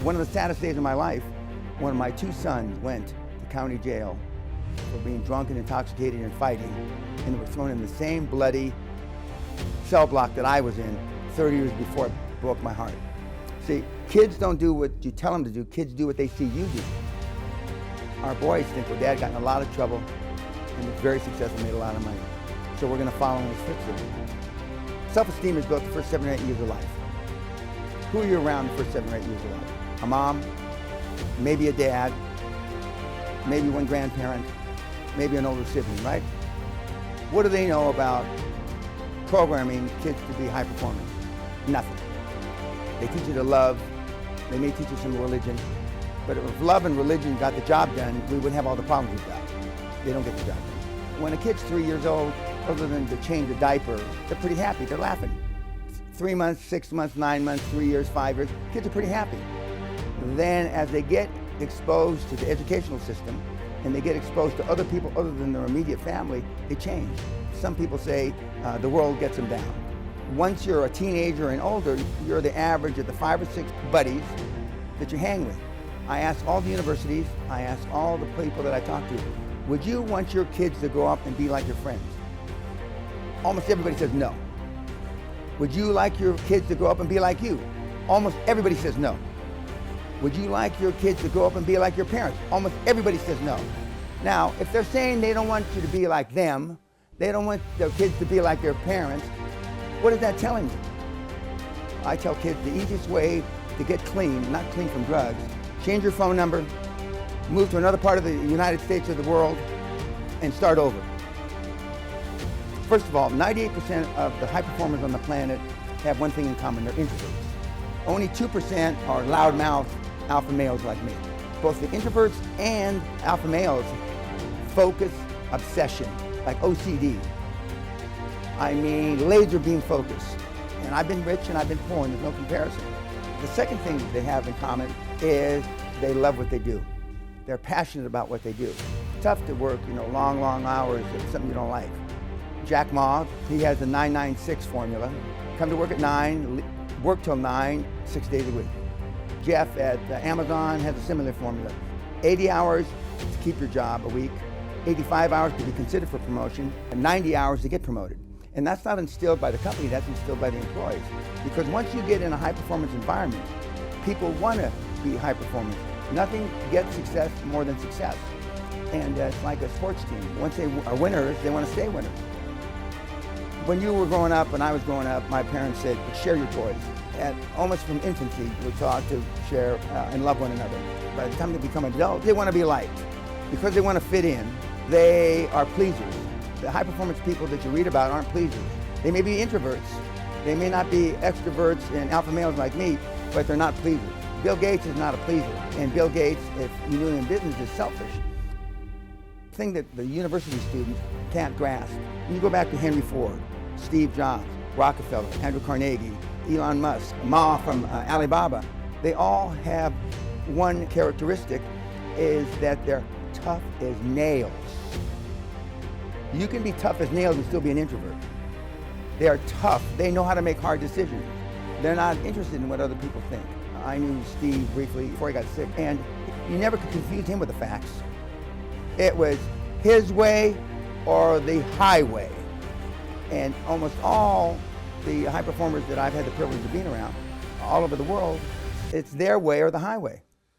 One of the saddest days of my life, one of my two sons went to county jail for being drunk and intoxicated and fighting, and they were thrown in the same bloody cell block that I was in 30 years before. It broke my heart. See, kids don't do what you tell them to do, kids do what they see you do. Our boys think, well, Dad got in a lot of trouble and was very successful, made a lot of money. So we're gonna follow in his footsteps. Self-esteem is built the first 7 or 8 years of life. Who are you around the first 7 or 8 years of life? A mom, maybe a dad, maybe one grandparent, maybe an older sibling, right? What do they know about programming kids to be high performers? Nothing. They teach you to love, they may teach you some religion, but if love and religion got the job done, we wouldn't have all the problems we've got. They don't get the job done. When a kid's 3 years old, other than to change a diaper, they're pretty happy, they're laughing. 3 months, 6 months, 9 months, 3 years, 5 years, kids are pretty happy. Then as they get exposed to the educational system and they get exposed to other people other than their immediate family, they change. Some people say the world gets them down. Once you're a teenager and older, you're the average of the 5 or 6 buddies that you hang with. I ask all the universities, I ask all the people that I talk to, would you want your kids to grow up and be like your friends? Almost everybody says no. Would you like your kids to grow up and be like you? Almost everybody says no. Would you like your kids to grow up and be like your parents? Almost everybody says no. Now, if they're saying they don't want you to be like them, they don't want their kids to be like their parents, what is that telling you? I tell kids the easiest way to get clean, not clean from drugs, change your phone number, move to another part of the United States or the world, and start over. First of all, 98% of the high performers on the planet have one thing in common, they're introverts. Only 2% are loudmouth alpha males like me. Both the introverts and alpha males focus obsession, like OCD. I mean, laser beam focus. And I've been rich and I've been poor, and there's no comparison. The second thing that they have in common is they love what they do. They're passionate about what they do. It's tough to work, long hours at something you don't like. Jack Ma, he has the 996 formula. Come to work at 9, work till 9, 6 days a week. Jeff at Amazon has a similar formula. 80 hours to keep your job a week, 85 hours to be considered for promotion, and 90 hours to get promoted. And that's not instilled by the company, that's instilled by the employees. Because once you get in a high performance environment, people want to be high performers. Nothing gets success more than success. And it's like a sports team. Once they are winners, they want to stay winners. When you were growing up, when I was growing up, my parents said, share your toys. And almost from infancy, we're taught to share and love one another. By the time they become adults, they want to be liked. Because they want to fit in, they are pleasers. The high performance people that you read about aren't pleasers. They may be introverts. They may not be extroverts and alpha males like me, but they're not pleasers. Bill Gates is not a pleaser. And Bill Gates, if you knew him in business, is selfish. The thing that the university student can't grasp. When you go back to Henry Ford, Steve Jobs, Rockefeller, Andrew Carnegie, Elon Musk, Ma from Alibaba, they all have one characteristic, is that they're tough as nails. You can be tough as nails and still be an introvert. They are tough. They know how to make hard decisions. They're not interested in what other people think. I knew Steve briefly before he got sick, and you never could confuse him with the facts. It was his way or the highway. And almost all the high performers that I've had the privilege of being around all over the world, it's their way or the highway.